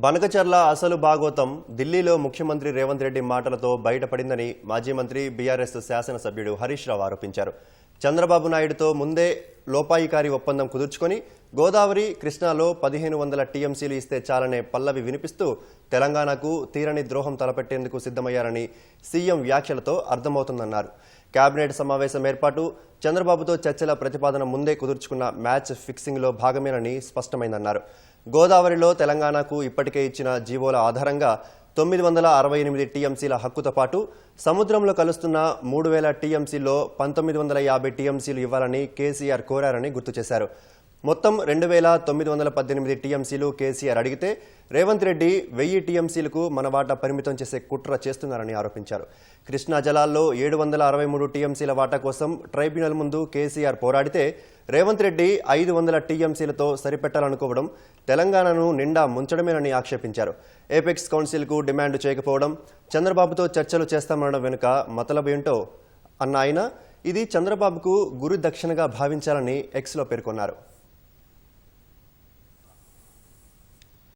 బనకచర్ల అసలు భాగోతం ఢిల్లీలో ముఖ్యమంత్రి రేవంత్ రెడ్డి మాటలతో బయటపడిందని మాజీ మంత్రి బీఆర్ఎస్ శాసనసభ్యుడు హరీష్ రావు ఆరోపించారు. చంద్రబాబు నాయుడుతో ముందే లోపాయికారి ఒప్పందం కుదుర్చుకొని గోదావరి కృష్ణాలో 1500 టీఎంసీలు ఇస్తే చాలనే పల్లవి వినిపిస్తూ తెలంగాణకు తీరని ద్రోహం తలపెట్టేందుకు సిద్ధమయ్యారని సీఎం వ్యాఖ్యలతో అర్థమవుతుందన్నారు. కేబినెట్ సమావేశం ఏర్పాటు చంద్రబాబుతో చర్చల ప్రతిపాదన ముందే కుదుర్చుకున్న మ్యాచ్ ఫిక్సింగ్లో భాగమేనని స్పష్టమైందన్నారు. గోదావరిలో తెలంగాణకు ఇప్పటికే ఇచ్చిన జీవోల ఆధారంగా 968 టీఎంసీల హక్కుతో పాటు సముద్రంలో కలుస్తున్న 3000 టీఎంసీల్లో 1950 టీఎంసీలు ఇవ్వాలని కేసీఆర్ కోరారని గుర్తు చేశారు. మొత్తం 2918 టీఎంసీలు కేసీఆర్ అడిగితే రేవంత్ రెడ్డి 1000 టీఎంసీలకు మన వాటా పరిమితం చేసే కుట్ర చేస్తున్నారని ఆరోపించారు. కృష్ణా జలాల్లో 763 టీఎంసీల వాటా కోసం ట్రైబ్యునల్ ముందు కేసీఆర్ పోరాడితే రేవంత్ రెడ్డి 500 టీఎంసీలతో సరిపెట్టాలనుకోవడం తెలంగాణను నిండా ముంచడమేనని ఆక్షేపించారు. ఏపెక్స్ కౌన్సిల్కు డిమాండ్ చేయకపోవడం, చంద్రబాబుతో చర్చలు చేస్తామనడం వెనుక మతలబేంటో అన్న ఆయన ఇది చంద్రబాబుకు గురు దక్షిణగా భావించాలని ఎక్స్లో పేర్కొన్నారు.